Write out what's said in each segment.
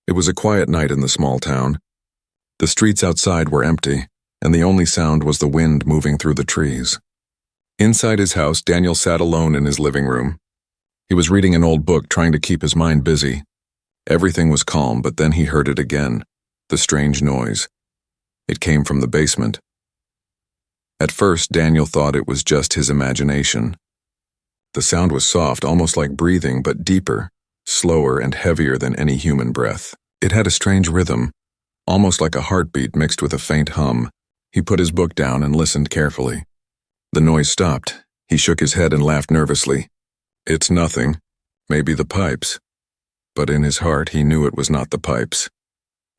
It was a quiet night in the small town. The streets outside were empty, and the only sound was the wind moving through the trees. Inside his house, Daniel sat alone in his living room. He was reading an old book, trying to keep his mind busy. Everything was calm, but then he heard it again, the strange noise. It came from the basement. At first, Daniel thought it was just his imagination. The sound was soft, almost like breathing, but deeper, slower and heavier than any human breath. It had a strange rhythm, almost like a heartbeat mixed with a faint hum. He put his book down and listened carefully. The noise stopped. He shook his head and laughed nervously. It's nothing. Maybe the pipes. But in his heart, he knew it was not the pipes.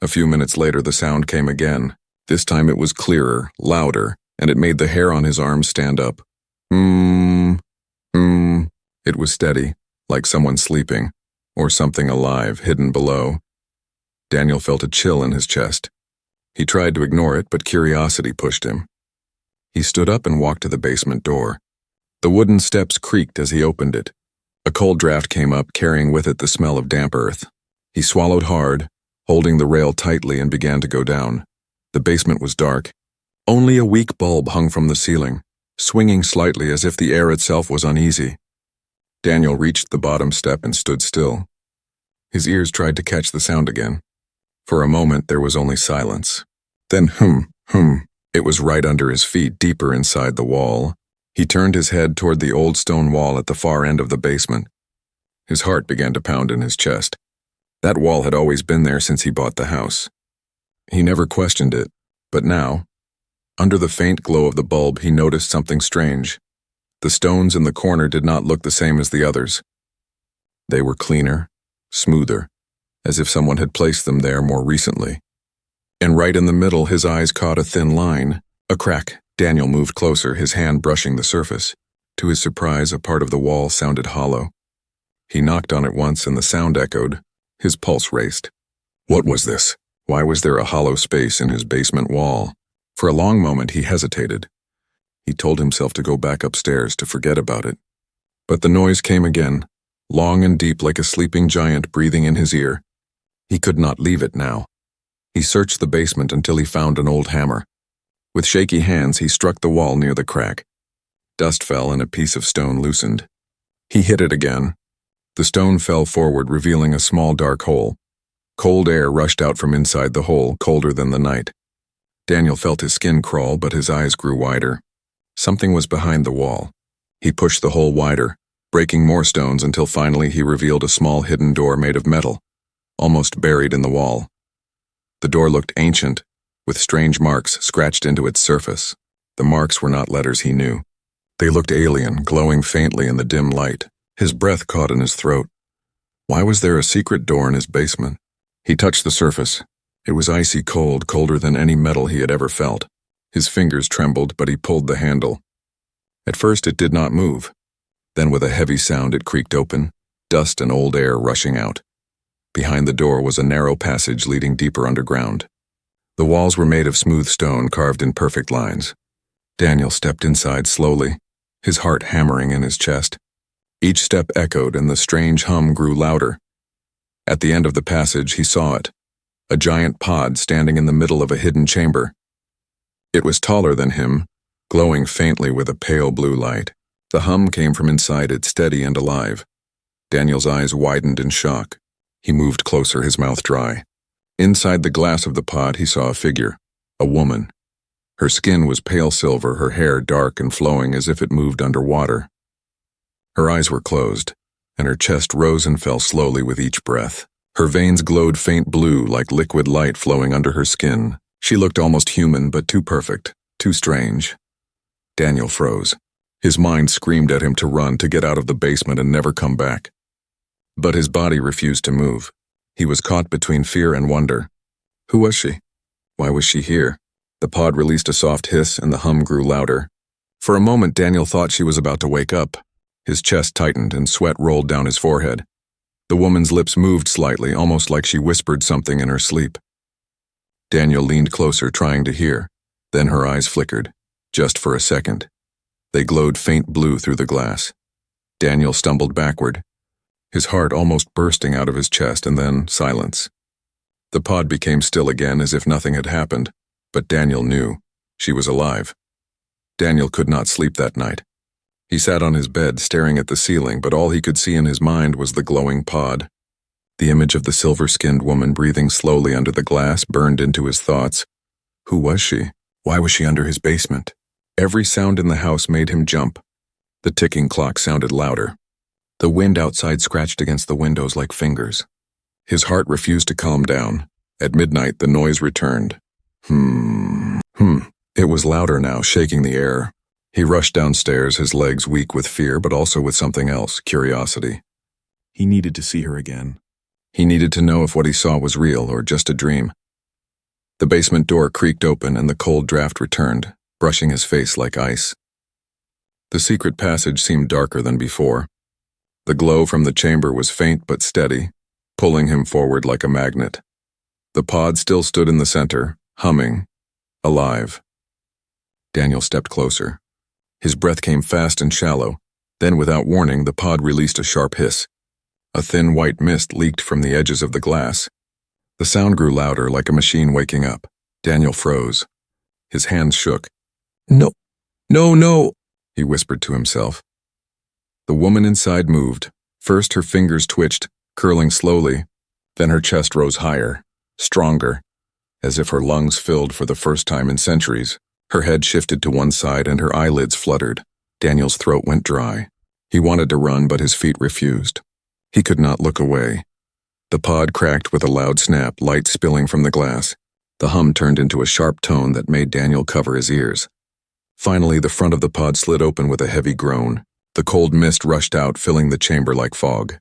A few minutes later, the sound came again. This time it was clearer, louder, and it made the hair on his arms stand up. It was steady, like someone sleeping, or something alive hidden below. Daniel felt a chill in his chest. He tried to ignore it, but curiosity pushed him. He stood up and walked to the basement door. The wooden steps creaked as he opened it. A cold draft came up, carrying with it the smell of damp earth. He swallowed hard, holding the rail tightly, and began to go down. The basement was dark. Only a weak bulb hung from the ceiling, swinging slightly as if the air itself was uneasy. Daniel reached the bottom step and stood still. His ears tried to catch the sound again. For a moment, there was only silence. Then it was right under his feet, deeper inside the wall. He turned his head toward the old stone wall at the far end of the basement. His heart began to pound in his chest. That wall had always been there since he bought the house. He never questioned it, but now, under the faint glow of the bulb, he noticed something strange. The stones in the corner did not look the same as the others. They were cleaner, smoother, as if someone had placed them there more recently. And right in the middle, his eyes caught a thin line, a crack. Daniel moved closer, his hand brushing the surface. To his surprise, a part of the wall sounded hollow. He knocked on it once and the sound echoed. His pulse raced. What was this? Why was there a hollow space in his basement wall? For a long moment he hesitated. He told himself to go back upstairs to forget about it. But the noise came again, long and deep like a sleeping giant breathing in his ear. He could not leave it now. He searched the basement until he found an old hammer. With shaky hands, he struck the wall near the crack. Dust fell and a piece of stone loosened. He hit it again. The stone fell forward, revealing a small dark hole. Cold air rushed out from inside the hole, colder than the night. Daniel felt his skin crawl, but his eyes grew wider. Something was behind the wall. He pushed the hole wider, breaking more stones until finally he revealed a small hidden door made of metal, almost buried in the wall. The door looked ancient, with strange marks scratched into its surface. The marks were not letters he knew. They looked alien, glowing faintly in the dim light. His breath caught in his throat. Why was there a secret door in his basement? He touched the surface. It was icy cold, colder than any metal he had ever felt. His fingers trembled, but he pulled the handle. At first it did not move. Then with a heavy sound it creaked open, dust and old air rushing out. Behind the door was a narrow passage leading deeper underground. The walls were made of smooth stone carved in perfect lines. Daniel stepped inside slowly, his heart hammering in his chest. Each step echoed and the strange hum grew louder. At the end of the passage he saw it, a giant pod standing in the middle of a hidden chamber. It was taller than him, glowing faintly with a pale blue light. The hum came from inside it, steady and alive. Daniel's eyes widened in shock. He moved closer, his mouth dry. Inside the glass of the pod he saw a figure, a woman. Her skin was pale silver, her hair dark and flowing as if it moved underwater. Her eyes were closed, and her chest rose and fell slowly with each breath. Her veins glowed faint blue like liquid light flowing under her skin. She looked almost human, but too perfect, too strange. Daniel froze. His mind screamed at him to run, to get out of the basement and never come back. But his body refused to move. He was caught between fear and wonder. Who was she? Why was she here? The pod released a soft hiss and the hum grew louder. For a moment, Daniel thought she was about to wake up. His chest tightened and sweat rolled down his forehead. The woman's lips moved slightly, almost like she whispered something in her sleep. Daniel leaned closer, trying to hear. Then her eyes flickered, just for a second. They glowed faint blue through the glass. Daniel stumbled backward, his heart almost bursting out of his chest, and then silence. The pod became still again as if nothing had happened, but Daniel knew she was alive. Daniel could not sleep that night. He sat on his bed staring at the ceiling, but all he could see in his mind was the glowing pod. The image of the silver-skinned woman breathing slowly under the glass burned into his thoughts. Who was she? Why was she under his basement? Every sound in the house made him jump. The ticking clock sounded louder. The wind outside scratched against the windows like fingers. His heart refused to calm down. At midnight, the noise returned. It was louder now, shaking the air. He rushed downstairs, his legs weak with fear, but also with something else, curiosity. He needed to see her again. He needed to know if what he saw was real or just a dream. The basement door creaked open and the cold draft returned, brushing his face like ice. The secret passage seemed darker than before. The glow from the chamber was faint but steady, pulling him forward like a magnet. The pod still stood in the center, humming, alive. Daniel stepped closer. His breath came fast and shallow. Then, without warning, the pod released a sharp hiss. A thin white mist leaked from the edges of the glass. The sound grew louder, like a machine waking up. Daniel froze. His hands shook. No, no, he whispered to himself. The woman inside moved. First her fingers twitched, curling slowly. Then her chest rose higher, stronger, as if her lungs filled for the first time in centuries. Her head shifted to one side and her eyelids fluttered. Daniel's throat went dry. He wanted to run, but his feet refused. He could not look away. The pod cracked with a loud snap, light spilling from the glass. The hum turned into a sharp tone that made Daniel cover his ears. Finally, the front of the pod slid open with a heavy groan. The cold mist rushed out, filling the chamber like fog.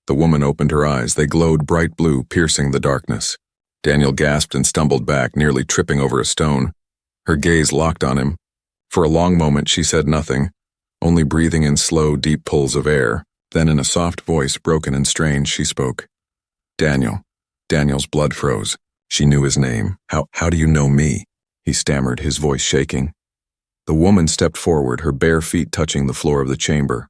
The woman opened her eyes. They glowed bright blue, piercing the darkness. Daniel gasped and stumbled back, nearly tripping over a stone. Her gaze locked on him. For a long moment she said nothing, only breathing in slow, deep pulls of air. Then in a soft voice, broken and strange, she spoke. Daniel. Daniel's blood froze. She knew his name. How do you know me? He stammered, his voice shaking. The woman stepped forward, her bare feet touching the floor of the chamber.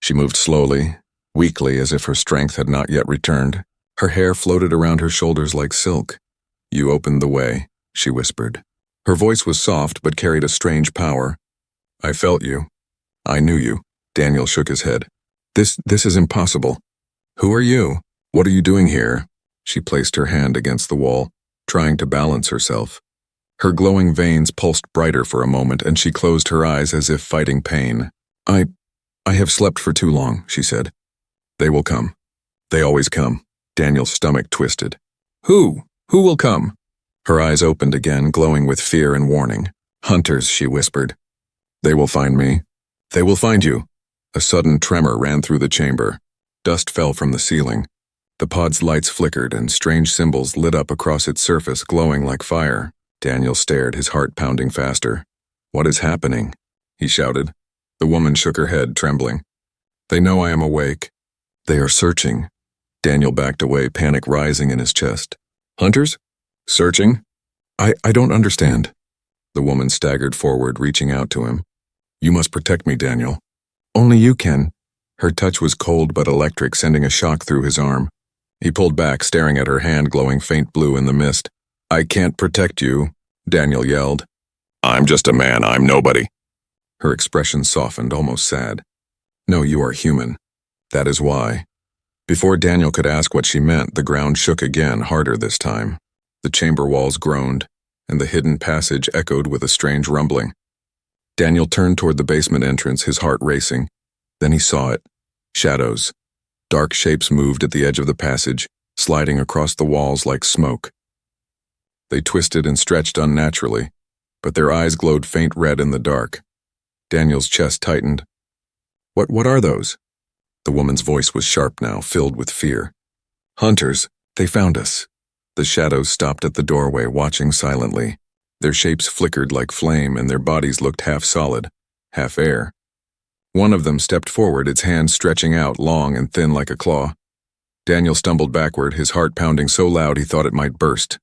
She moved slowly, weakly, as if her strength had not yet returned. Her hair floated around her shoulders like silk. You opened the way, she whispered. Her voice was soft but carried a strange power. I felt you. I knew you. Daniel shook his head. This is impossible. Who are you? What are you doing here? She placed her hand against the wall, trying to balance herself. Her glowing veins pulsed brighter for a moment, and she closed her eyes as if fighting pain. I have slept for too long, she said. They will come. They always come. Daniel's stomach twisted. Who? Who will come? Her eyes opened again, glowing with fear and warning. Hunters, she whispered. They will find me. They will find you. A sudden tremor ran through the chamber. Dust fell from the ceiling. The pod's lights flickered and strange symbols lit up across its surface, glowing like fire. Daniel stared, his heart pounding faster. What is happening? He shouted. The woman shook her head, trembling. They know I am awake. They are searching. Daniel backed away, panic rising in his chest. Hunters? Searching? I don't understand. The woman staggered forward, reaching out to him. You must protect me, Daniel. Only you can. Her touch was cold but electric, sending a shock through his arm. He pulled back, staring at her hand glowing faint blue in the mist. I can't protect you, Daniel yelled. I'm just a man, I'm nobody. Her expression softened, almost sad. No, you are human. That is why. Before Daniel could ask what she meant, the ground shook again, harder this time. The chamber walls groaned, and the hidden passage echoed with a strange rumbling. Daniel turned toward the basement entrance, his heart racing. Then he saw it. Shadows. Dark shapes moved at the edge of the passage, sliding across the walls like smoke. They twisted and stretched unnaturally, but their eyes glowed faint red in the dark. Daniel's chest tightened. What are those? The woman's voice was sharp now, filled with fear. Hunters, they found us. The shadows stopped at the doorway, watching silently. Their shapes flickered like flame, and their bodies looked half solid, half air. One of them stepped forward, its hand stretching out, long and thin like a claw. Daniel stumbled backward, his heart pounding so loud he thought it might burst.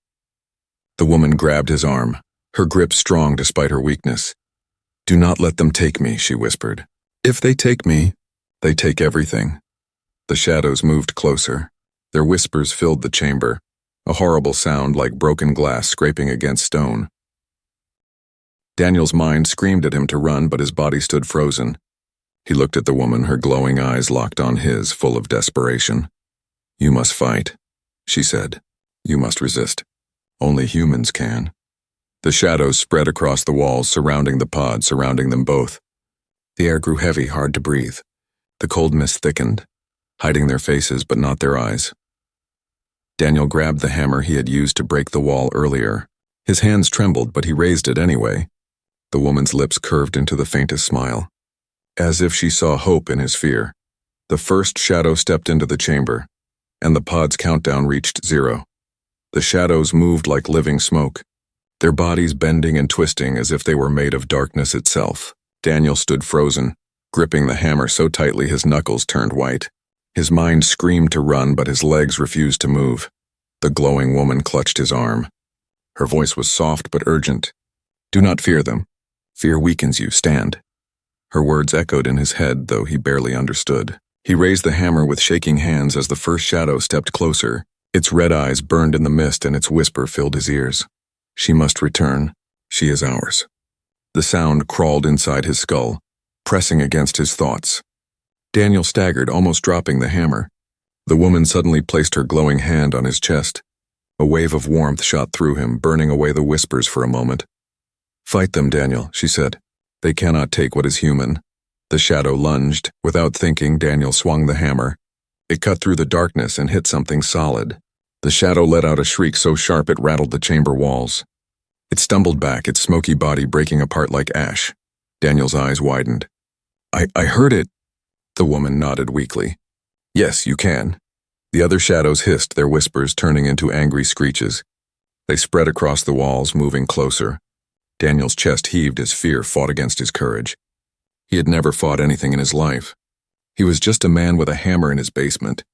The woman grabbed his arm, her grip strong despite her weakness. Do not let them take me, she whispered. If they take me, they take everything. The shadows moved closer. Their whispers filled the chamber, a horrible sound like broken glass scraping against stone. Daniel's mind screamed at him to run, but his body stood frozen. He looked at the woman, her glowing eyes locked on his, full of desperation. "You must fight," she said. "You must resist. Only humans can." The shadows spread across the walls, surrounding the pod, surrounding them both. The air grew heavy, hard to breathe. The cold mist thickened, hiding their faces but not their eyes. Daniel grabbed the hammer he had used to break the wall earlier. His hands trembled, but he raised it anyway. The woman's lips curved into the faintest smile, as if she saw hope in his fear. The first shadow stepped into the chamber, and the pod's countdown reached 0. The shadows moved like living smoke, their bodies bending and twisting as if they were made of darkness itself. Daniel stood frozen, gripping the hammer so tightly his knuckles turned white. His mind screamed to run, but his legs refused to move. The glowing woman clutched his arm. Her voice was soft but urgent. "Do not fear them. Fear weakens you. Stand." Her words echoed in his head, though he barely understood. He raised the hammer with shaking hands as the first shadow stepped closer. Its red eyes burned in the mist, and its whisper filled his ears. "She must return. She is ours." The sound crawled inside his skull, pressing against his thoughts. Daniel staggered, almost dropping the hammer. The woman suddenly placed her glowing hand on his chest. A wave of warmth shot through him, burning away the whispers for a moment. "Fight them, Daniel," she said. "They cannot take what is human." The shadow lunged. Without thinking, Daniel swung the hammer. It cut through the darkness and hit something solid. The shadow let out a shriek so sharp it rattled the chamber walls. It stumbled back, its smoky body breaking apart like ash. Daniel's eyes widened. I heard it." The woman nodded weakly. "Yes, you can." The other shadows hissed, their whispers turning into angry screeches. They spread across the walls, moving closer. Daniel's chest heaved as fear fought against his courage. He had never fought anything in his life. He was just a man with a hammer in his basement.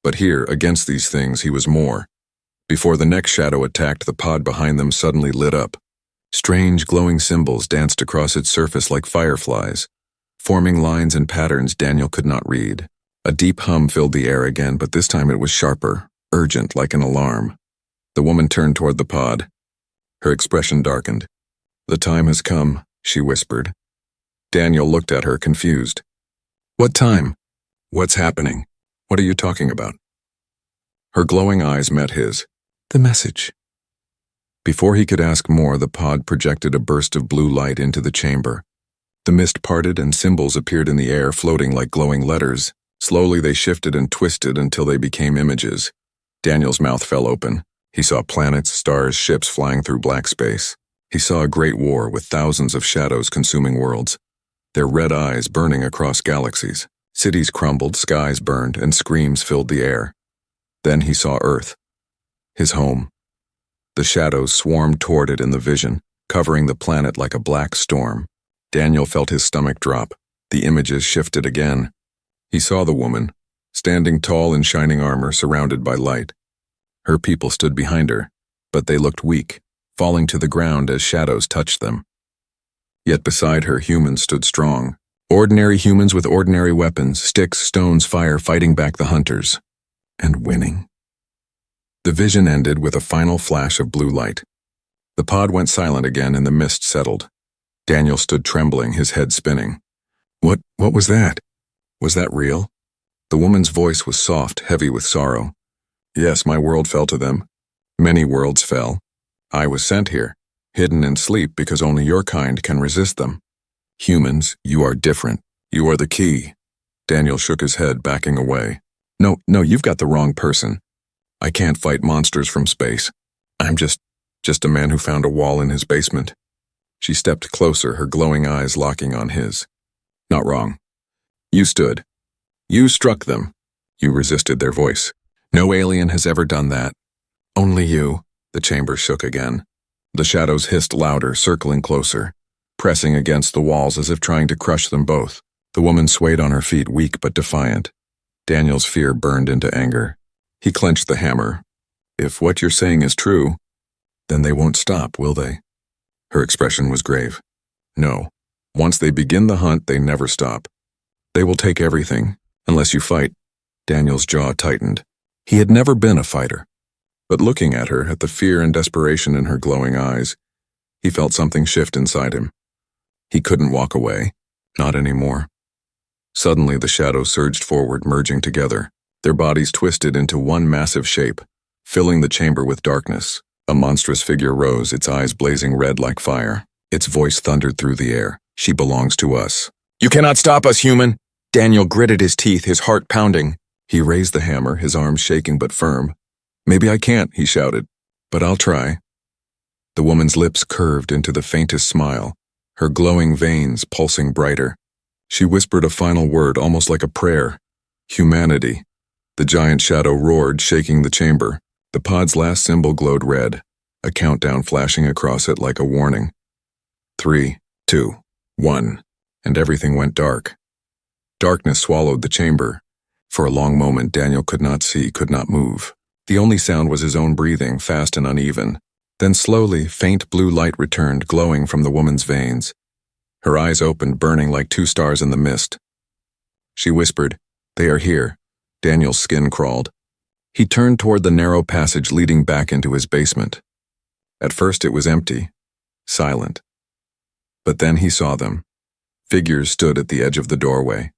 But here, against these things, he was more. Before the next shadow attacked, the pod behind them suddenly lit up. Strange, glowing symbols danced across its surface like fireflies, forming lines and patterns Daniel could not read. A deep hum filled the air again, but this time it was sharper, urgent, like an alarm. The woman turned toward the pod. Her expression darkened. "The time has come," she whispered. Daniel looked at her, confused. "What time? What's happening? What are you talking about?" Her glowing eyes met his. "The message." Before he could ask more, the pod projected a burst of blue light into the chamber. The mist parted and symbols appeared in the air, floating like glowing letters. Slowly they shifted and twisted until they became images. Daniel's mouth fell open. He saw planets, stars, ships flying through black space. He saw a great war with thousands of shadows consuming worlds, their red eyes burning across galaxies. Cities crumbled, skies burned, and screams filled the air. Then he saw Earth, his home. The shadows swarmed toward it in the vision, covering the planet like a black storm. Daniel felt his stomach drop. The images shifted again. He saw the woman, standing tall in shining armor, surrounded by light. Her people stood behind her, but they looked weak, falling to the ground as shadows touched them. Yet beside her, humans stood strong. Ordinary humans with ordinary weapons, sticks, stones, fire, fighting back the hunters. And winning. The vision ended with a final flash of blue light. The pod went silent again and the mist settled. Daniel stood trembling, his head spinning. What was that? Was that real? The woman's voice was soft, heavy with sorrow. "Yes, my world fell to them. Many worlds fell. I was sent here, hidden in sleep because only your kind can resist them. Humans, you are different. You are the key." Daniel shook his head, backing away. No, you've got the wrong person. I can't fight monsters from space. I'm just a man who found a wall in his basement." She stepped closer, her glowing eyes locking on his. "Not wrong. You stood. You struck them. You resisted their voice. No alien has ever done that. Only you." The chamber shook again. The shadows hissed louder, circling closer, pressing against the walls as if trying to crush them both. The woman swayed on her feet, weak but defiant. Daniel's fear burned into anger. He clenched the hammer. "If what you're saying is true, then they won't stop, will they?" Her expression was grave. "No. Once they begin the hunt, they never stop. They will take everything, unless you fight." Daniel's jaw tightened. He had never been a fighter. But looking at her, at the fear and desperation in her glowing eyes, he felt something shift inside him. He couldn't walk away, not anymore. Suddenly, the shadows surged forward, merging together. Their bodies twisted into one massive shape, filling the chamber with darkness. A monstrous figure rose, its eyes blazing red like fire. Its voice thundered through the air. "She belongs to us." "You cannot stop us, human!" Daniel gritted his teeth, his heart pounding. He raised the hammer, his arms shaking but firm. "Maybe I can't," he shouted, "but I'll try." The woman's lips curved into the faintest smile, her glowing veins pulsing brighter. She whispered a final word, almost like a prayer. "Humanity." The giant shadow roared, shaking the chamber. The pod's last symbol glowed red, a countdown flashing across it like a warning. 3, 2, 1, and everything went dark. Darkness swallowed the chamber. For a long moment, Daniel could not see, could not move. The only sound was his own breathing, fast and uneven. Then slowly, faint blue light returned, glowing from the woman's veins. Her eyes opened, burning like 2 stars in the mist. She whispered, "They are here." Daniel's skin crawled. He turned toward the narrow passage leading back into his basement. At first it was empty, silent. But then he saw them. Figures stood at the edge of the doorway.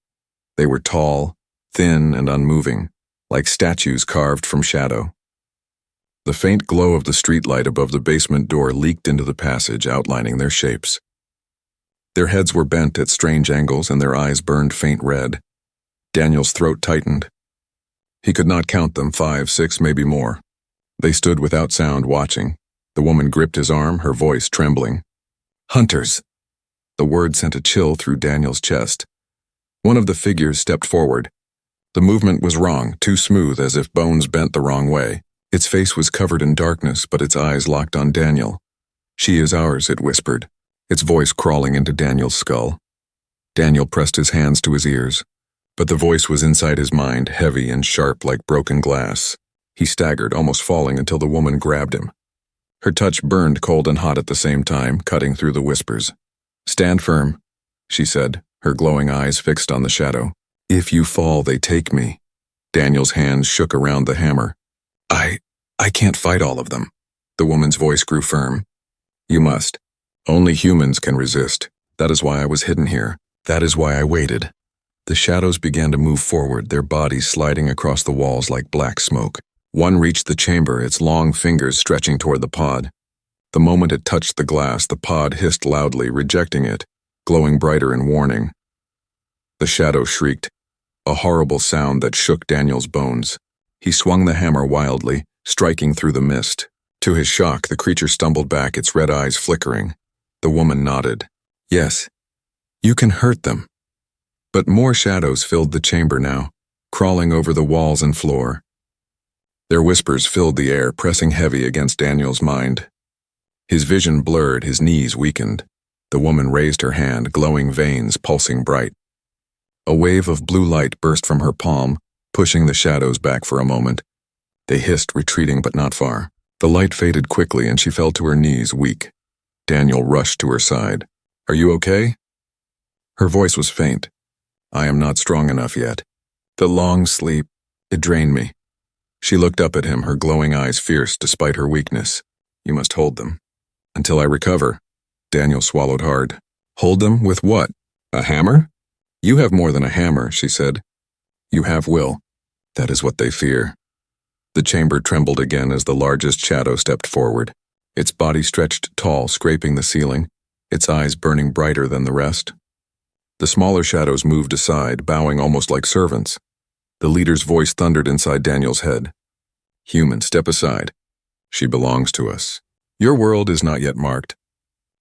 They were tall, thin, and unmoving, like statues carved from shadow. The faint glow of the streetlight above the basement door leaked into the passage, outlining their shapes. Their heads were bent at strange angles and their eyes burned faint red. Daniel's throat tightened. He could not count them, 5, 6, maybe more. They stood without sound, watching. The woman gripped his arm, her voice trembling. "Hunters!" The word sent a chill through Daniel's chest. One of the figures stepped forward. The movement was wrong, too smooth, as if bones bent the wrong way. Its face was covered in darkness, but its eyes locked on Daniel. "She is ours," it whispered, its voice crawling into Daniel's skull. Daniel pressed his hands to his ears. But the voice was inside his mind, heavy and sharp like broken glass. He staggered, almost falling, until the woman grabbed him. Her touch burned cold and hot at the same time, cutting through the whispers. "Stand firm," she said, her glowing eyes fixed on the shadow. "If you fall, they take me." Daniel's hands shook around the hammer. I can't fight all of them." The woman's voice grew firm. "You must. Only humans can resist. That is why I was hidden here. That is why I waited." The shadows began to move forward, their bodies sliding across the walls like black smoke. One reached the chamber, its long fingers stretching toward the pod. The moment it touched the glass, the pod hissed loudly, rejecting it, glowing brighter in warning. The shadow shrieked, a horrible sound that shook Daniel's bones. He swung the hammer wildly, striking through the mist. To his shock, the creature stumbled back, its red eyes flickering. The woman nodded. "Yes, you can hurt them." But more shadows filled the chamber now, crawling over the walls and floor. Their whispers filled the air, pressing heavy against Daniel's mind. His vision blurred, his knees weakened. The woman raised her hand, glowing veins pulsing bright. A wave of blue light burst from her palm, pushing the shadows back for a moment. They hissed, retreating but not far. The light faded quickly and she fell to her knees, weak. Daniel rushed to her side. "Are you okay?" Her voice was faint. "I am not strong enough yet. The long sleep, it drained me." She looked up at him, her glowing eyes fierce despite her weakness. "You must hold them. Until I recover." Daniel swallowed hard. "Hold them with what? A hammer?" "You have more than a hammer," she said. "You have will. That is what they fear." The chamber trembled again as the largest shadow stepped forward. Its body stretched tall, scraping the ceiling, its eyes burning brighter than the rest. The smaller shadows moved aside, bowing almost like servants. The leader's voice thundered inside Daniel's head. "Human, step aside. She belongs to us. Your world is not yet marked.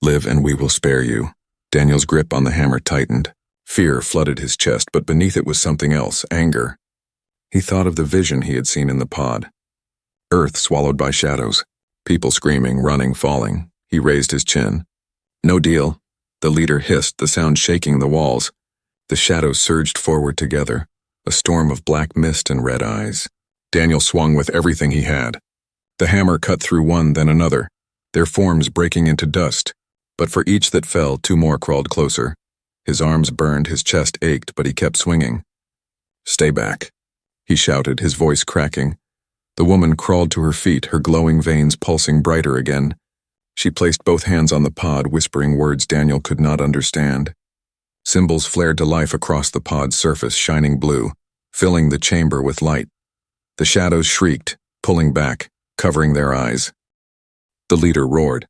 Live and we will spare you." Daniel's grip on the hammer tightened. Fear flooded his chest, but beneath it was something else, anger. He thought of the vision he had seen in the pod. Earth swallowed by shadows, people screaming, running, falling. He raised his chin. "No deal." The leader hissed, the sound shaking the walls. The shadows surged forward together, a storm of black mist and red eyes. Daniel swung with everything he had. The hammer cut through one, then another, their forms breaking into dust. But for each that fell, 2 more crawled closer. His arms burned, his chest ached, but he kept swinging. "Stay back," he shouted, his voice cracking. The woman crawled to her feet, her glowing veins pulsing brighter again. She placed both hands on the pod, whispering words Daniel could not understand. Symbols flared to life across the pod's surface, shining blue, filling the chamber with light. The shadows shrieked, pulling back, covering their eyes. The leader roared.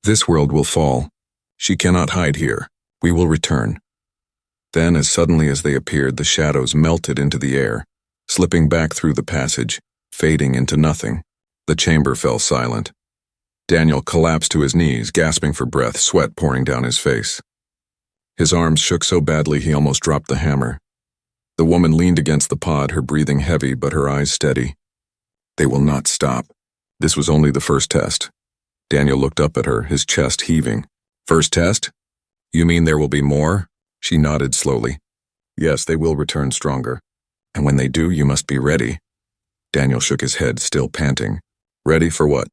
"This world will fall. She cannot hide here. We will return." Then, as suddenly as they appeared, the shadows melted into the air, slipping back through the passage, fading into nothing. The chamber fell silent. Daniel collapsed to his knees, gasping for breath, sweat pouring down his face. His arms shook so badly he almost dropped the hammer. The woman leaned against the pod, her breathing heavy but her eyes steady. They will not stop. This was only the first test. Daniel looked up at her, his chest heaving. "First test? You mean there will be more?" She nodded slowly. "Yes, they will return stronger. And when they do, you must be ready." Daniel shook his head, still panting. "Ready for what?"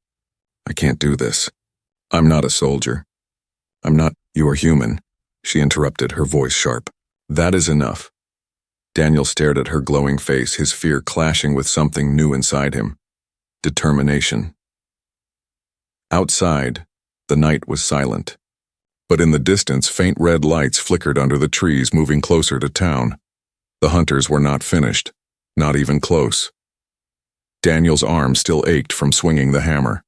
"I can't do this. I'm not a soldier. I'm not—" "You are human," she interrupted, her voice sharp. "That is enough." Daniel stared at her glowing face, his fear clashing with something new inside him. Determination. Outside, the night was silent. But in the distance, faint red lights flickered under the trees, moving closer to town. The hunters were not finished, not even close. Daniel's arm still ached from swinging the hammer.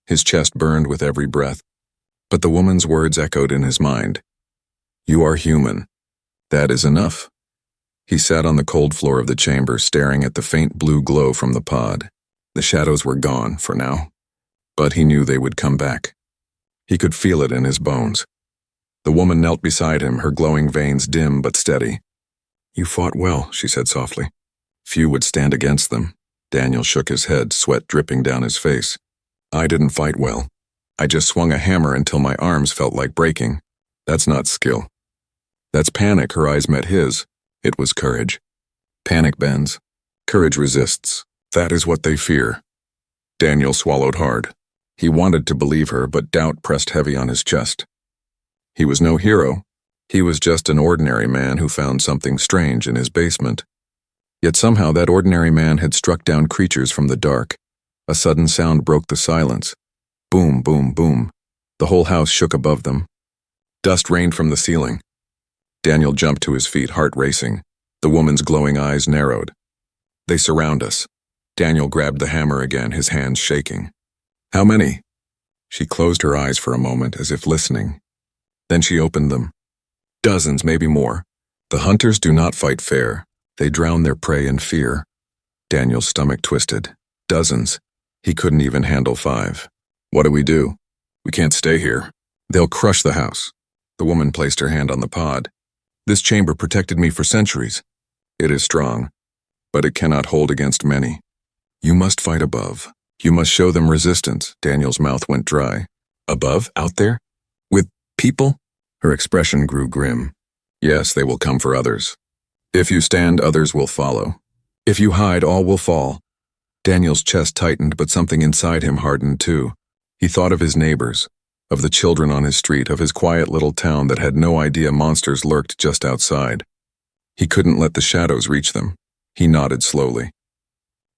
His chest burned with every breath. But the woman's words echoed in his mind. "You are human. That is enough." He sat on the cold floor of the chamber, staring at the faint blue glow from the pod. The shadows were gone, for now. But he knew they would come back. He could feel it in his bones. The woman knelt beside him, her glowing veins dim but steady. "You fought well," she said softly. "Few would stand against them." Daniel shook his head, sweat dripping down his face. "I didn't fight well. I just swung a hammer until my arms felt like breaking. That's not skill. That's panic." Her eyes met his. It was courage. Panic bends. Courage resists. That is what they fear. Daniel swallowed hard. He wanted to believe her, but doubt pressed heavy on his chest. He was no hero. He was just an ordinary man who found something strange in his basement. Yet somehow that ordinary man had struck down creatures from the dark. A sudden sound broke the silence. Boom, boom, boom. The whole house shook above them. Dust rained from the ceiling. Daniel jumped to his feet, heart racing. The woman's glowing eyes narrowed. "They surround us." Daniel grabbed the hammer again, his hands shaking. "How many?" She closed her eyes for a moment, as if listening. Then she opened them. "Dozens, maybe more. The hunters do not fight fair. They drown their prey in fear." Daniel's stomach twisted. Dozens. He couldn't even handle 5. "What do we do? We can't stay here. They'll crush the house." The woman placed her hand on the pod. "This chamber protected me for centuries. It is strong, but it cannot hold against many. You must fight above. You must show them resistance." Daniel's mouth went dry. "Above? Out there? With people?" Her expression grew grim. "Yes, they will come for others. If you stand, others will follow. If you hide, all will fall." Daniel's chest tightened, but something inside him hardened too. He thought of his neighbors, of the children on his street, of his quiet little town that had no idea monsters lurked just outside. He couldn't let the shadows reach them. He nodded slowly.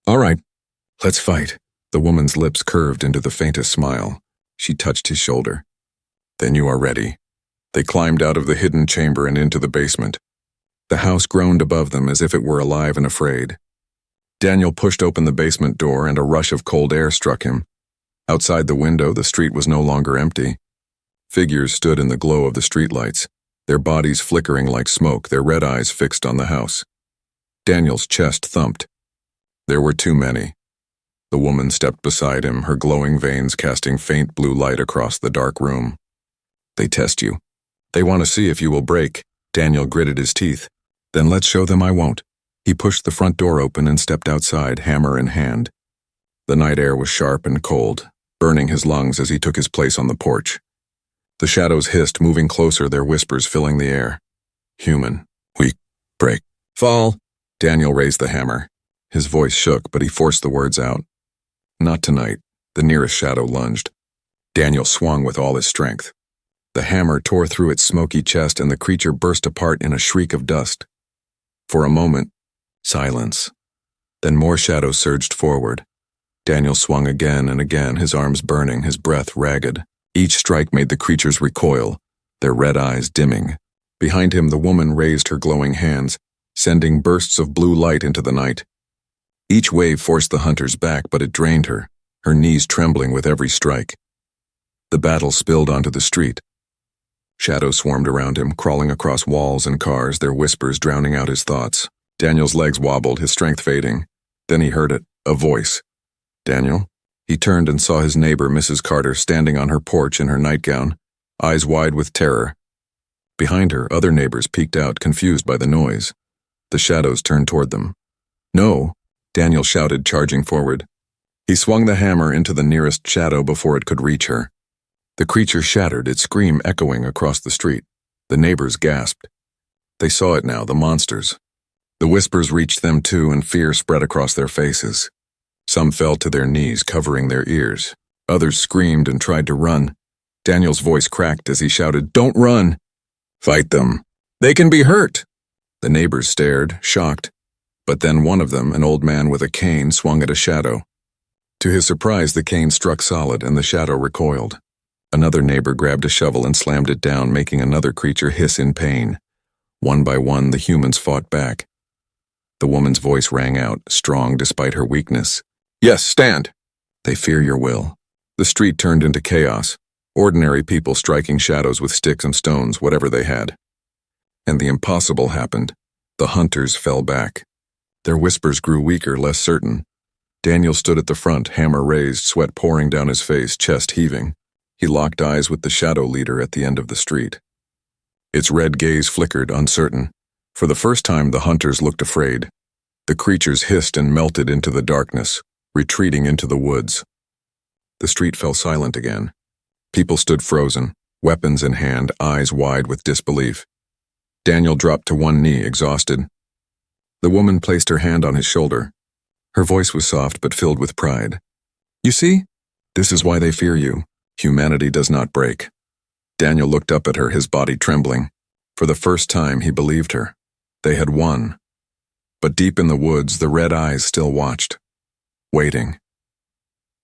"All right, let's fight." The woman's lips curved into the faintest smile. She touched his shoulder. "Then you are ready." They climbed out of the hidden chamber and into the basement. The house groaned above them as if it were alive and afraid. Daniel pushed open the basement door and a rush of cold air struck him. Outside the window, the street was no longer empty. Figures stood in the glow of the streetlights, their bodies flickering like smoke, their red eyes fixed on the house. Daniel's chest thumped. There were too many. The woman stepped beside him, her glowing veins casting faint blue light across the dark room. "They test you. They want to see if you will break." Daniel gritted his teeth. "Then let's show them I won't." He pushed the front door open and stepped outside, hammer in hand. The night air was sharp and cold, burning his lungs as he took his place on the porch. The shadows hissed, moving closer, their whispers filling the air. "Human. Weak. Break. Fall." Daniel raised the hammer. His voice shook, but he forced the words out. "Not tonight." The nearest shadow lunged. Daniel swung with all his strength. The hammer tore through its smoky chest and the creature burst apart in a shriek of dust. For a moment, silence. Then more shadows surged forward. Daniel swung again and again, his arms burning, his breath ragged. Each strike made the creatures recoil, their red eyes dimming. Behind him, the woman raised her glowing hands, sending bursts of blue light into the night. Each wave forced the hunters back, but it drained her, her knees trembling with every strike. The battle spilled onto the street. Shadows swarmed around him, crawling across walls and cars, their whispers drowning out his thoughts. Daniel's legs wobbled, his strength fading. Then he heard it, a voice. "Daniel?" He turned and saw his neighbor, Mrs. Carter, standing on her porch in her nightgown, eyes wide with terror. Behind her, other neighbors peeked out, confused by the noise. The shadows turned toward them. "No!" Daniel shouted, charging forward. He swung the hammer into the nearest shadow before it could reach her. The creature shattered, its scream echoing across the street. The neighbors gasped. They saw it now, the monsters. The whispers reached them too, and fear spread across their faces. Some fell to their knees, covering their ears. Others screamed and tried to run. Daniel's voice cracked as he shouted, "Don't run! Fight them! They can be hurt!" The neighbors stared, shocked. But then one of them, an old man with a cane, swung at a shadow. To his surprise, the cane struck solid and the shadow recoiled. Another neighbor grabbed a shovel and slammed it down, making another creature hiss in pain. One by one, the humans fought back. The woman's voice rang out, strong despite her weakness. "Yes, stand! They fear your will." The street turned into chaos, ordinary people striking shadows with sticks and stones, whatever they had. And the impossible happened. The hunters fell back. Their whispers grew weaker, less certain. Daniel stood at the front, hammer raised, sweat pouring down his face, chest heaving. He locked eyes with the shadow leader at the end of the street. Its red gaze flickered, uncertain. For the first time, the hunters looked afraid. The creatures hissed and melted into the darkness, retreating into the woods. The street fell silent again. People stood frozen, weapons in hand, eyes wide with disbelief. Daniel dropped to one knee, exhausted. The woman placed her hand on his shoulder. Her voice was soft but filled with pride. "You see? This is why they fear you. Humanity does not break." Daniel looked up at her, his body trembling. For the first time, he believed her. They had won. But deep in the woods, the red eyes still watched, waiting.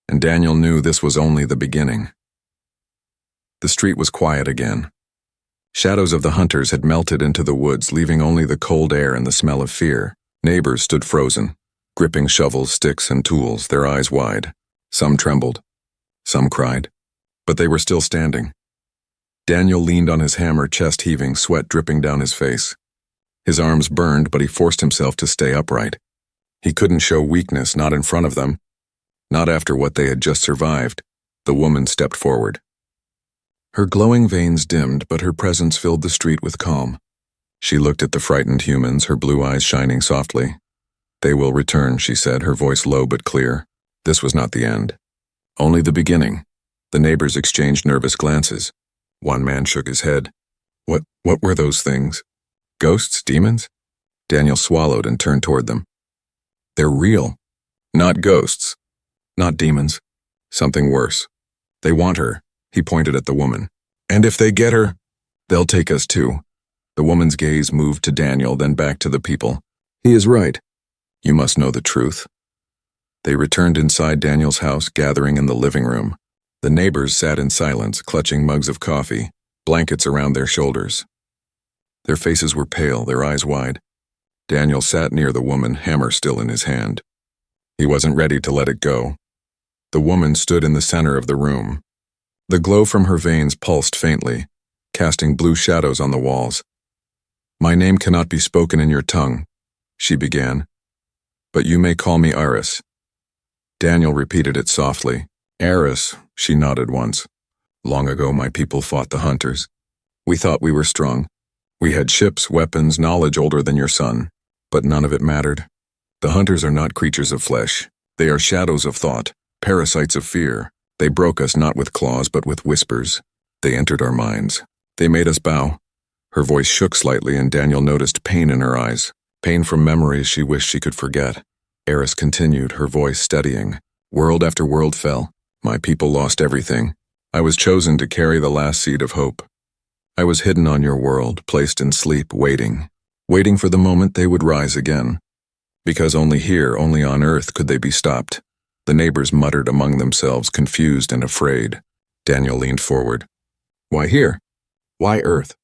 And Daniel knew this was only the beginning. The street was quiet again. Shadows of the hunters had melted into the woods, leaving only the cold air and the smell of fear. Neighbors stood frozen, gripping shovels, sticks, and tools, their eyes wide. Some trembled. Some cried. But they were still standing. Daniel leaned on his hammer, chest heaving, sweat dripping down his face. His arms burned, but he forced himself to stay upright. He couldn't show weakness, not in front of them. Not after what they had just survived. The woman stepped forward. Her glowing veins dimmed, but her presence filled the street with calm. She looked at the frightened humans, her blue eyes shining softly. "They will return," she said, her voice low but clear. This was not the end. Only the beginning. The neighbors exchanged nervous glances. One man shook his head. What were those things? Ghosts? Demons? Daniel swallowed and turned toward them. "They're real. Not ghosts. Not demons. Something worse. They want her." He pointed at the woman. "And if they get her, they'll take us too." The woman's gaze moved to Daniel, then back to the people. "He is right. You must know the truth." They returned inside Daniel's house, gathering in the living room. The neighbors sat in silence, clutching mugs of coffee, blankets around their shoulders. Their faces were pale, their eyes wide. Daniel sat near the woman, hammer still in his hand. He wasn't ready to let it go. The woman stood in the center of the room. The glow from her veins pulsed faintly, casting blue shadows on the walls. "My name cannot be spoken in your tongue," she began, "but you may call me Iris." Daniel repeated it softly. "Iris," she nodded once. "Long ago my people fought the hunters. We thought we were strong. We had ships, weapons, knowledge older than your son. But none of it mattered. The hunters are not creatures of flesh. They are shadows of thought, parasites of fear. They broke us not with claws but with whispers. They entered our minds. They made us bow." Her voice shook slightly, and Daniel noticed pain in her eyes, pain from memories she wished she could forget. Eris continued, her voice steadying. "World after world fell. My people lost everything. I was chosen to carry the last seed of hope. I was hidden on your world, placed in sleep, waiting for the moment they would rise again. Because only here, only on Earth, could they be stopped. The neighbors muttered among themselves, confused and afraid. Daniel leaned forward. "Why here? Why Earth?"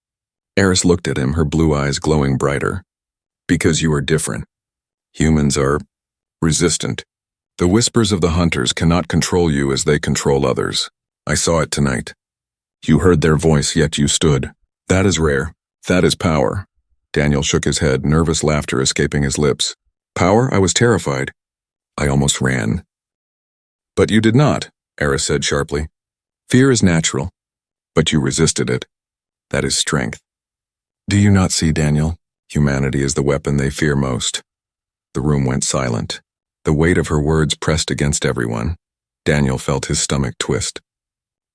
Eris looked at him, her blue eyes glowing brighter. "Because you are different. Humans are resistant. The whispers of the hunters cannot control you as they control others. I saw it tonight. You heard their voice, yet you stood. That is rare. That is power." Daniel shook his head, nervous laughter escaping his lips. "Power? I was terrified. I almost ran." "But you did not," Eris said sharply. "Fear is natural, but you resisted it. That is strength. Do you not see, Daniel? Humanity is the weapon they fear most." The room went silent. The weight of her words pressed against everyone. Daniel felt his stomach twist.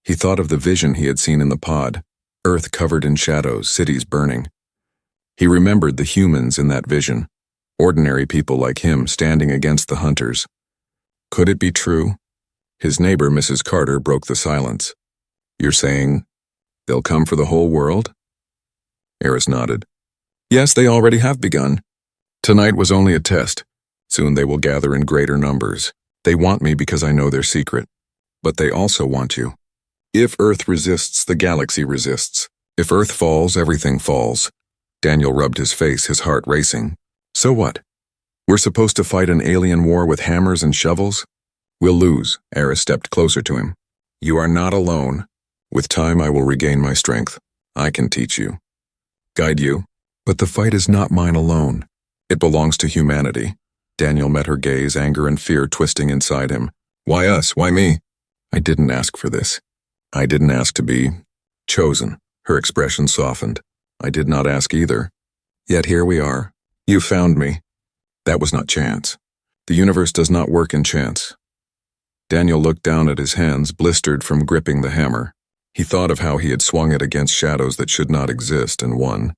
He thought of the vision he had seen in the pod, Earth covered in shadows, cities burning. He remembered the humans in that vision, ordinary people like him standing against the hunters. Could it be true? His neighbor, Mrs. Carter, broke the silence. "You're saying they'll come for the whole world?" Eris nodded. "Yes, they already have begun. Tonight was only a test. Soon they will gather in greater numbers. They want me because I know their secret. But they also want you. If Earth resists, the galaxy resists. If Earth falls, everything falls." Daniel rubbed his face, his heart racing. "So what? We're supposed to fight an alien war with hammers and shovels? We'll lose." Eris stepped closer to him. "You are not alone. With time I will regain my strength. I can teach you. Guide you. But the fight is not mine alone. It belongs to humanity." Daniel met her gaze, anger and fear twisting inside him. "Why us? Why me?" "I didn't ask for this. I didn't ask to be chosen." Her expression softened. "I did not ask either. Yet here we are. You found me. That was not chance. The universe does not work in chance." Daniel looked down at his hands, blistered from gripping the hammer. He thought of how he had swung it against shadows that should not exist and won.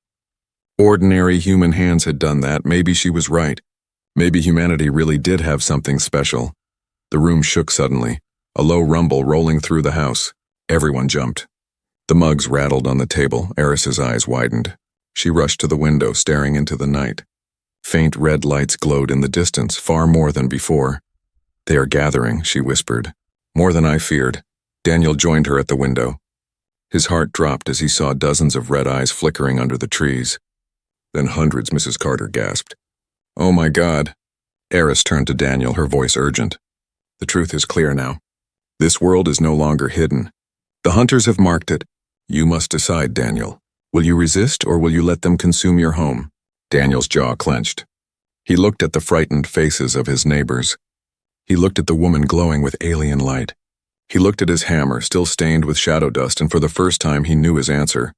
Ordinary human hands had done that. Maybe she was right. Maybe humanity really did have something special. The room shook suddenly, a low rumble rolling through the house. Everyone jumped. The mugs rattled on the table. Eris's eyes widened. She rushed to the window, staring into the night. Faint red lights glowed in the distance, far more than before. "They are gathering," she whispered. "More than I feared." Daniel joined her at the window. His heart dropped as he saw dozens of red eyes flickering under the trees. Then hundreds, Mrs. Carter gasped. "Oh my God." Eris turned to Daniel, her voice urgent. "The truth is clear now. This world is no longer hidden. The hunters have marked it. You must decide, Daniel. Will you resist or will you let them consume your home?" Daniel's jaw clenched. He looked at the frightened faces of his neighbors. He looked at the woman glowing with alien light. He looked at his hammer, still stained with shadow dust, and for the first time he knew his answer.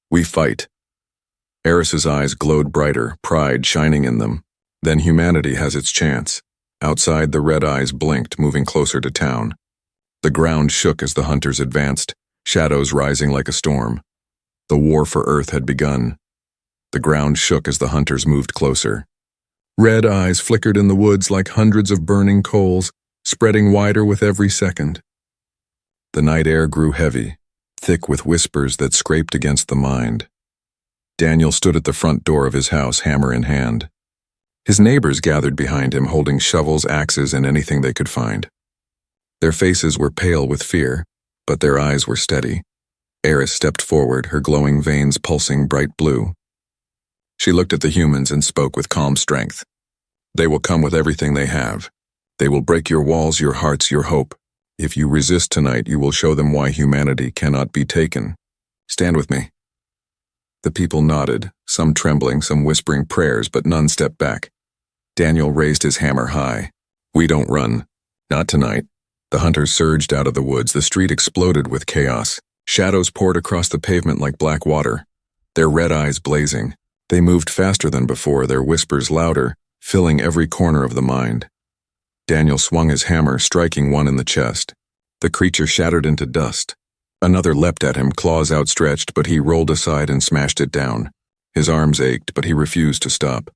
"We fight." Eris's eyes glowed brighter, pride shining in them. "Then humanity has its chance." Outside, the red eyes blinked, moving closer to town. The ground shook as the hunters advanced, shadows rising like a storm. The war for Earth had begun. The ground shook as the hunters moved closer. Red eyes flickered in the woods like hundreds of burning coals, spreading wider with every second. The night air grew heavy, thick with whispers that scraped against the mind. Daniel stood at the front door of his house, hammer in hand. His neighbors gathered behind him, holding shovels, axes, and anything they could find. Their faces were pale with fear, but their eyes were steady. Eris stepped forward, her glowing veins pulsing bright blue. She looked at the humans and spoke with calm strength. "They will come with everything they have. They will break your walls, your hearts, your hope. If you resist tonight, you will show them why humanity cannot be taken. Stand with me." The people nodded, some trembling, some whispering prayers, but none stepped back. Daniel raised his hammer high. "We don't run. Not tonight." The hunters surged out of the woods. The street exploded with chaos. Shadows poured across the pavement like black water, their red eyes blazing. They moved faster than before, their whispers louder, filling every corner of the mind. Daniel swung his hammer, striking one in the chest. The creature shattered into dust. Another leapt at him, claws outstretched, but he rolled aside and smashed it down. His arms ached, but he refused to stop.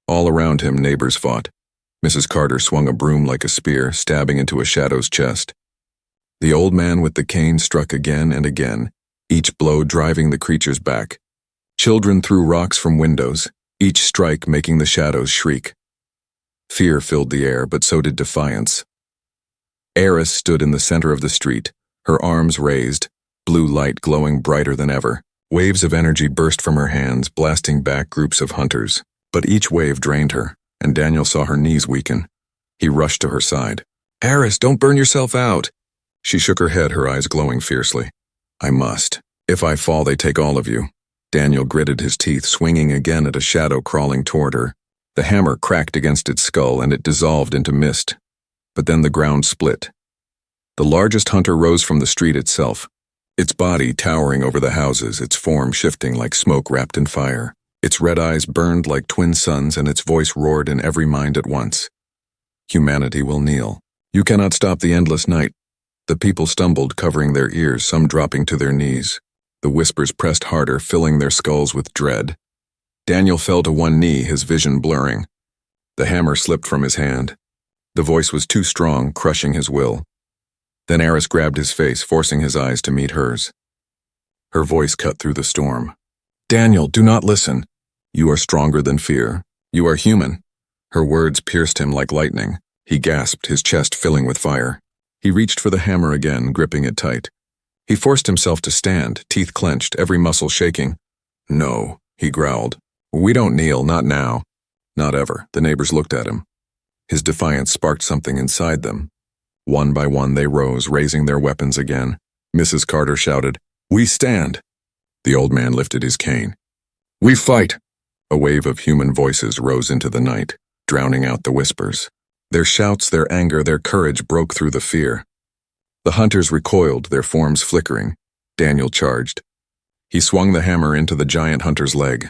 All around him, neighbors fought. Mrs. Carter swung a broom like a spear, stabbing into a shadow's chest. The old man with the cane struck again and again, each blow driving the creatures back. Children threw rocks from windows, each strike making the shadows shriek. Fear filled the air, but so did defiance. Eris stood in the center of the street, her arms raised, blue light glowing brighter than ever. Waves of energy burst from her hands, blasting back groups of hunters. But each wave drained her, and Daniel saw her knees weaken. He rushed to her side. "Eris, don't burn yourself out." She shook her head, her eyes glowing fiercely. "I must. If I fall, they take all of you." Daniel gritted his teeth, swinging again at a shadow crawling toward her. The hammer cracked against its skull, and it dissolved into mist. But then the ground split. The largest hunter rose from the street itself, its body towering over the houses, its form shifting like smoke wrapped in fire. Its red eyes burned like twin suns, and its voice roared in every mind at once. "Humanity will kneel. You cannot stop the endless night." The people stumbled, covering their ears, some dropping to their knees. The whispers pressed harder, filling their skulls with dread. Daniel fell to one knee, his vision blurring. The hammer slipped from his hand. The voice was too strong, crushing his will. Then Eris grabbed his face, forcing his eyes to meet hers. Her voice cut through the storm. "Daniel, do not listen. You are stronger than fear. You are human." Her words pierced him like lightning. He gasped, his chest filling with fire. He reached for the hammer again, gripping it tight. He forced himself to stand, teeth clenched, every muscle shaking. "No," he growled. "We don't kneel, not now." "Not ever." The neighbors looked at him. His defiance sparked something inside them. One by one they rose, raising their weapons again. Mrs. Carter shouted, "We stand!" The old man lifted his cane. "We fight!" A wave of human voices rose into the night, drowning out the whispers. Their shouts, their anger, their courage broke through the fear. The hunters recoiled, their forms flickering. Daniel charged. He swung the hammer into the giant hunter's leg.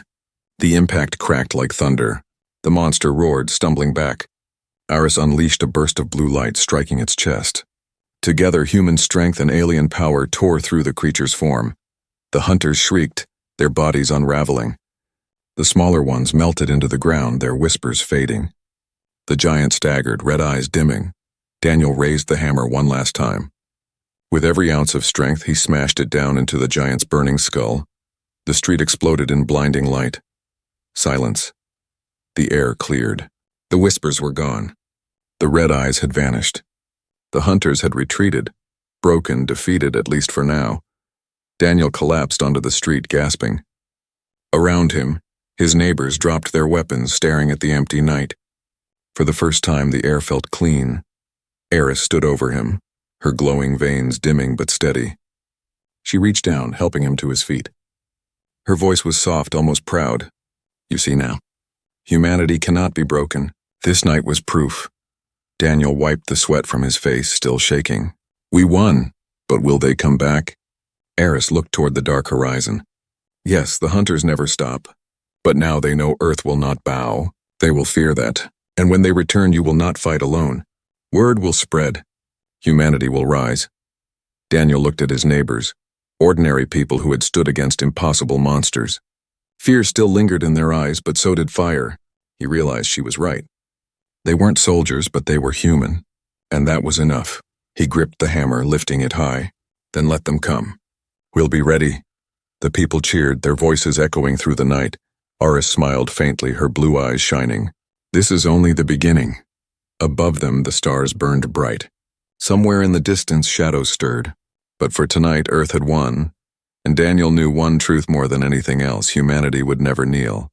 The impact cracked like thunder. The monster roared, stumbling back. Eris unleashed a burst of blue light, striking its chest. Together, human strength and alien power tore through the creature's form. The hunters shrieked, their bodies unraveling. The smaller ones melted into the ground, their whispers fading. The giant staggered, red eyes dimming. Daniel raised the hammer one last time. With every ounce of strength, he smashed it down into the giant's burning skull. The street exploded in blinding light. Silence. The air cleared. The whispers were gone. The red eyes had vanished. The hunters had retreated, broken, defeated, at least for now. Daniel collapsed onto the street, gasping. Around him, his neighbors dropped their weapons, staring at the empty night. For the first time, the air felt clean. Eris stood over him, her glowing veins dimming but steady. She reached down, helping him to his feet. Her voice was soft, almost proud. "You see now. Humanity cannot be broken. This night was proof." Daniel wiped the sweat from his face, still shaking. "We won, but will they come back?" Eris looked toward the dark horizon. "Yes, the hunters never stop. But now they know Earth will not bow. They will fear that. And when they return, you will not fight alone. Word will spread. Humanity will rise." Daniel looked at his neighbors, ordinary people who had stood against impossible monsters. Fear still lingered in their eyes, but so did fire. He realized she was right. They weren't soldiers, but they were human. And that was enough. He gripped the hammer, lifting it high. "Then let them come. We'll be ready." The people cheered, their voices echoing through the night. Eris smiled faintly, her blue eyes shining. This is only the beginning. Above them, the stars burned bright. Somewhere in the distance, shadows stirred. But for tonight, Earth had won. And Daniel knew one truth more than anything else: humanity would never kneel.